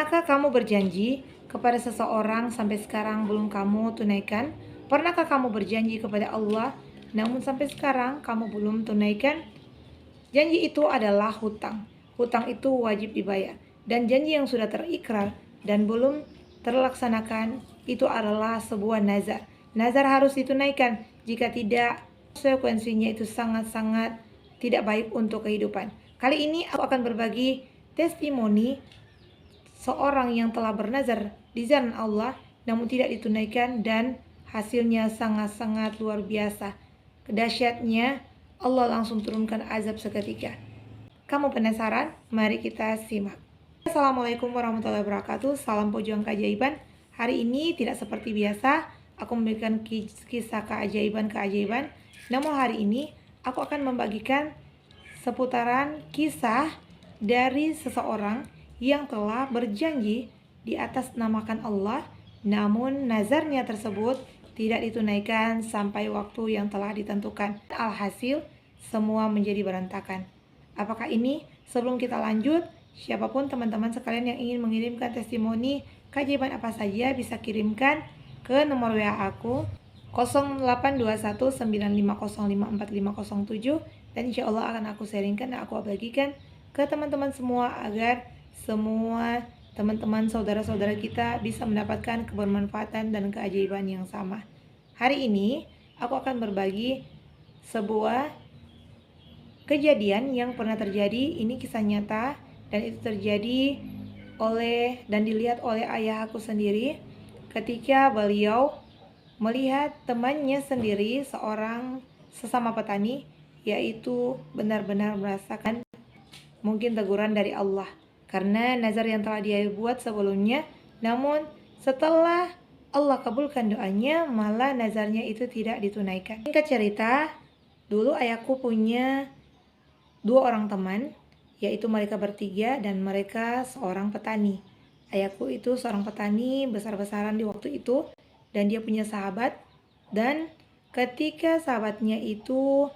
Pernahkah kamu berjanji kepada seseorang sampai sekarang belum kamu tunaikan? Pernahkah kamu berjanji kepada Allah namun sampai sekarang kamu belum tunaikan? Janji itu adalah hutang. Hutang itu wajib dibayar. Dan janji yang sudah terikrar dan belum terlaksanakan itu adalah sebuah nazar. Nazar harus ditunaikan. Jika tidak, konsekuensinya itu sangat-sangat tidak baik untuk kehidupan. Kali ini aku akan berbagi testimoni seorang yang telah bernazar di jalan Allah namun tidak ditunaikan dan hasilnya sangat-sangat luar biasa. Dahsyatnya Allah langsung turunkan azab seketika. Kamu penasaran? Mari kita simak. Assalamualaikum warahmatullahi wabarakatuh. Salam pejuang keajaiban. Hari ini tidak seperti biasa aku memberikan kisah keajaiban. Namun hari ini aku akan membagikan seputaran kisah dari seseorang yang telah berjanji di atas namakan Allah, namun nazarnya tersebut tidak ditunaikan sampai waktu yang telah ditentukan. Alhasil, semua menjadi berantakan. Apakah ini? Sebelum kita lanjut, siapapun teman-teman sekalian yang ingin mengirimkan testimoni keajaiban apa saja bisa kirimkan ke nomor WA aku 082195054507 dan insya Allah akan aku sharingkan dan aku bagikan ke teman-teman semua agar semua teman-teman saudara-saudara kita bisa mendapatkan kebermanfaatan dan keajaiban yang sama. Hari ini aku akan berbagi sebuah kejadian yang pernah terjadi. Ini kisah nyata dan itu terjadi oleh dan dilihat oleh ayah aku sendiri ketika beliau melihat temannya sendiri seorang sesama petani yaitu benar-benar merasakan mungkin teguran dari Allah karena nazar yang telah dia buat sebelumnya, namun setelah Allah kabulkan doanya malah nazarnya itu tidak ditunaikan. Singkat cerita, dulu ayahku punya 2 orang teman, yaitu mereka bertiga dan mereka seorang petani. Ayahku itu seorang petani besar-besaran di waktu itu dan dia punya sahabat, dan ketika sahabatnya itu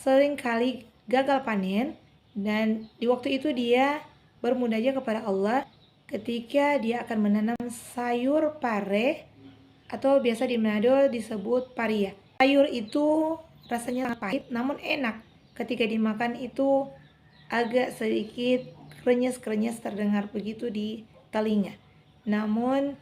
seringkali gagal panen dan di waktu itu dia bermunajat kepada Allah ketika dia akan menanam sayur pare atau biasa di Manado disebut paria. Sayur itu rasanya sangat pahit namun enak. Ketika dimakan itu agak sedikit krenyes-krenyes terdengar begitu di telinga. Namun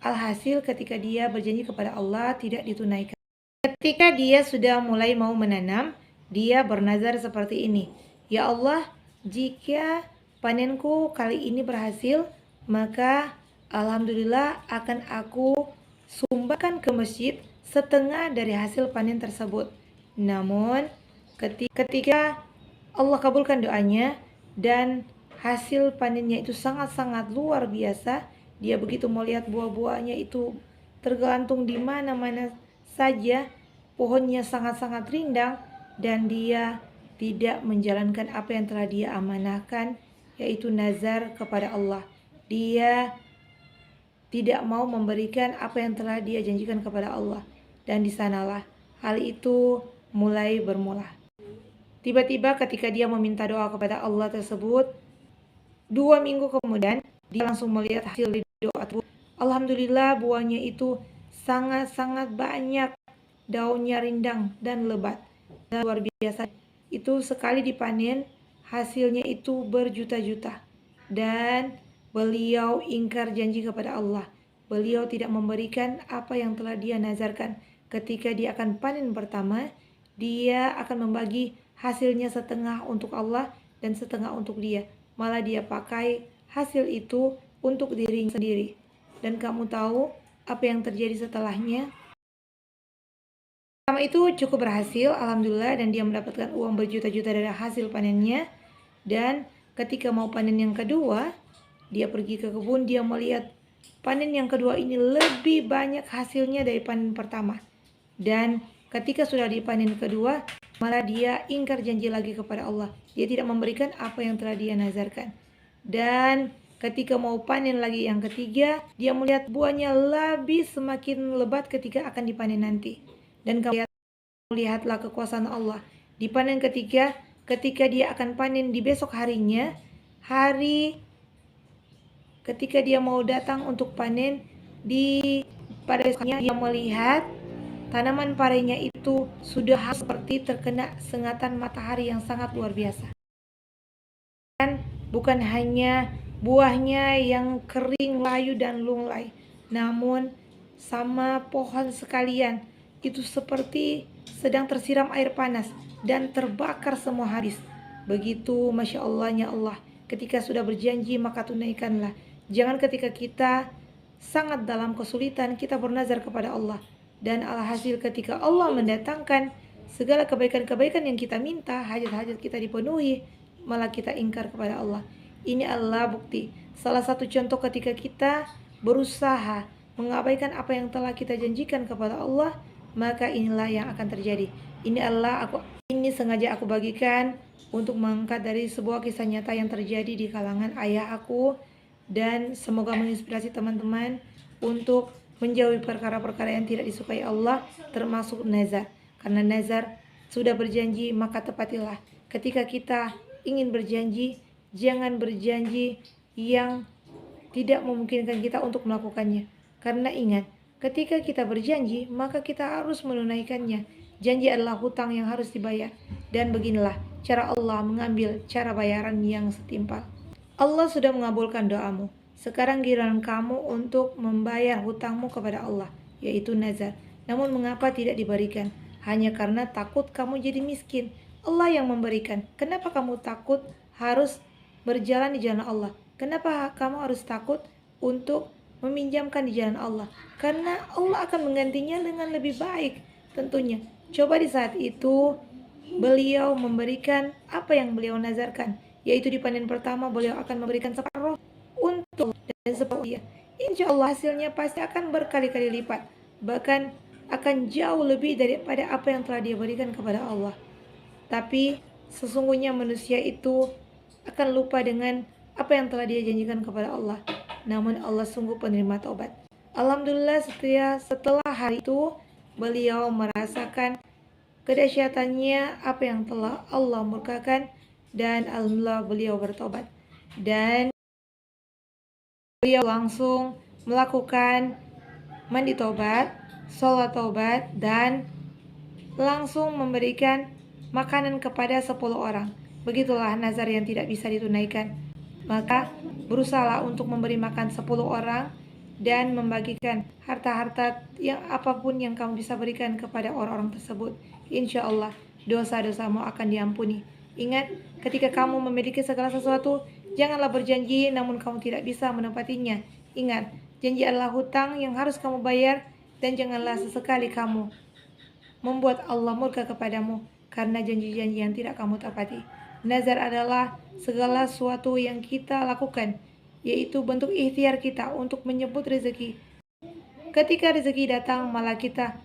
alhasil ketika dia berjanji kepada Allah tidak ditunaikan. Ketika dia sudah mulai mau menanam, dia bernazar seperti ini. Ya Allah, jika panenku kali ini berhasil, maka alhamdulillah akan aku sumbangkan ke masjid setengah dari hasil panen tersebut. Namun ketika Allah kabulkan doanya dan hasil panennya itu sangat-sangat luar biasa, dia begitu melihat buah-buahnya itu tergantung di mana-mana saja, pohonnya sangat-sangat rindang dan dia tidak menjalankan apa yang telah dia amanahkan, yaitu nazar kepada Allah. Dia tidak mau memberikan apa yang telah dia janjikan kepada Allah. Dan di sanalah hal itu mulai bermula. Tiba-tiba ketika dia meminta doa kepada Allah tersebut, 2 minggu kemudian dia langsung melihat hasil doa tersebut. Alhamdulillah buahnya itu sangat-sangat banyak, daunnya rindang dan lebat. Dan luar biasa. Itu sekali dipanen hasilnya itu berjuta-juta. Dan beliau ingkar janji kepada Allah. Beliau tidak memberikan apa yang telah dia nazarkan. Ketika dia akan panen pertama, dia akan membagi hasilnya setengah untuk Allah dan setengah untuk dia. Malah dia pakai hasil itu untuk dirinya sendiri. Dan kamu tahu apa yang terjadi setelahnya? Pertama itu cukup berhasil, alhamdulillah, dan dia mendapatkan uang berjuta-juta dari hasil panennya. Dan ketika mau panen yang kedua, dia pergi ke kebun, dia melihat panen yang kedua ini lebih banyak hasilnya dari panen pertama. Dan ketika sudah dipanen kedua, malah dia ingkar janji lagi kepada Allah. Dia tidak memberikan apa yang telah dia nazarkan. Dan ketika mau panen lagi yang ketiga, dia melihat buahnya lebih semakin lebat ketika akan dipanen nanti. Dan kamu lihatlah kekuasaan Allah. Di panen ketiga, ketika dia akan panen di besok harinya, hari ketika dia mau datang untuk panen, pada besoknya dia melihat tanaman parenya itu sudah seperti terkena sengatan matahari yang sangat luar biasa. Dan bukan hanya buahnya yang kering, layu dan lunglai, namun sama pohon sekalian itu seperti sedang tersiram air panas dan terbakar semua habis. Begitu Masya Allahnya Allah. Ketika sudah berjanji maka tunaikanlah. Jangan ketika kita sangat dalam kesulitan kita bernazar kepada Allah, dan alhasil ketika Allah mendatangkan segala kebaikan-kebaikan yang kita minta, hajat-hajat kita dipenuhi, malah kita ingkar kepada Allah. Ini adalah bukti, salah satu contoh ketika kita berusaha mengabaikan apa yang telah kita janjikan kepada Allah, maka inilah yang akan terjadi. Ini sengaja aku bagikan untuk mengangkat dari sebuah kisah nyata yang terjadi di kalangan ayah aku, dan semoga menginspirasi teman-teman untuk menjauhi perkara-perkara yang tidak disukai Allah, termasuk nazar. Karena nazar sudah berjanji maka tepatilah. Ketika kita ingin berjanji, jangan berjanji yang tidak memungkinkan kita untuk melakukannya. Karena ingat, ketika kita berjanji maka kita harus menunaikannya. Janji adalah hutang yang harus dibayar. Dan beginilah cara Allah mengambil cara bayaran yang setimpal. Allah sudah mengabulkan doamu. Sekarang giliran kamu untuk membayar hutangmu kepada Allah, yaitu nazar. Namun mengapa tidak diberikan? Hanya karena takut kamu jadi miskin. Allah yang memberikan. Kenapa kamu takut harus berjalan di jalan Allah? Kenapa kamu harus takut untuk meminjamkan di jalan Allah? Karena Allah akan menggantinya dengan lebih baik tentunya. Coba di saat itu beliau memberikan apa yang beliau nazarkan, yaitu di panen pertama beliau akan memberikan separuh untuk dan separuh dia. Insya Allah hasilnya pasti akan berkali-kali lipat, bahkan akan jauh lebih daripada apa yang telah dia berikan kepada Allah. Tapi sesungguhnya manusia itu akan lupa dengan apa yang telah dia janjikan kepada Allah. Namun Allah sungguh penerima taubat. Alhamdulillah setelah hari itu beliau merasakan kedahsyatannya apa yang telah Allah murkakan, dan alhamdulillah beliau bertobat. Dan beliau langsung melakukan mandi tobat, sholat tobat, dan langsung memberikan makanan kepada 10 orang. Begitulah nazar yang tidak bisa ditunaikan. Maka berusahalah untuk memberi makan 10 orang dan membagikan harta-harta yang apapun yang kamu bisa berikan kepada orang-orang tersebut. Insya Allah dosa-dosamu akan diampuni. Ingat, ketika kamu memiliki segala sesuatu, janganlah berjanji namun kamu tidak bisa menepatinya. Ingat, janji adalah hutang yang harus kamu bayar, dan janganlah sesekali kamu membuat Allah murka kepadamu karena janji-janji yang tidak kamu tepati. Nazar adalah segala sesuatu yang kita lakukan, yaitu bentuk ikhtiar kita untuk menyebut rezeki. Ketika rezeki datang malah kita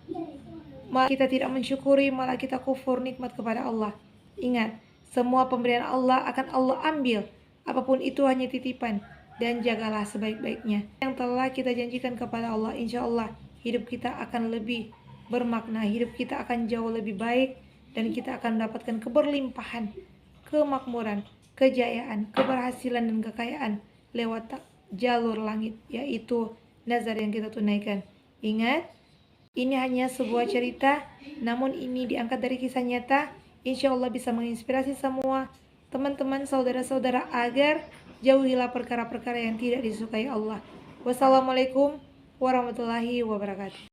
tidak mensyukuri, malah kita kufur nikmat kepada Allah. Ingat, semua pemberian Allah akan Allah ambil, apapun itu hanya titipan, dan jagalah sebaik-baiknya yang telah kita janjikan kepada Allah. Insya Allah hidup kita akan lebih bermakna, hidup kita akan jauh lebih baik, dan kita akan mendapatkan keberlimpahan, kemakmuran, kejayaan, keberhasilan, dan kekayaan lewat jalur langit, yaitu nazar yang kita tunaikan. Ingat, ini hanya sebuah cerita, namun ini diangkat dari kisah nyata. Insya Allah bisa menginspirasi semua teman-teman, saudara-saudara agar jauhilah perkara-perkara yang tidak disukai Allah. Wassalamualaikum warahmatullahi wabarakatuh.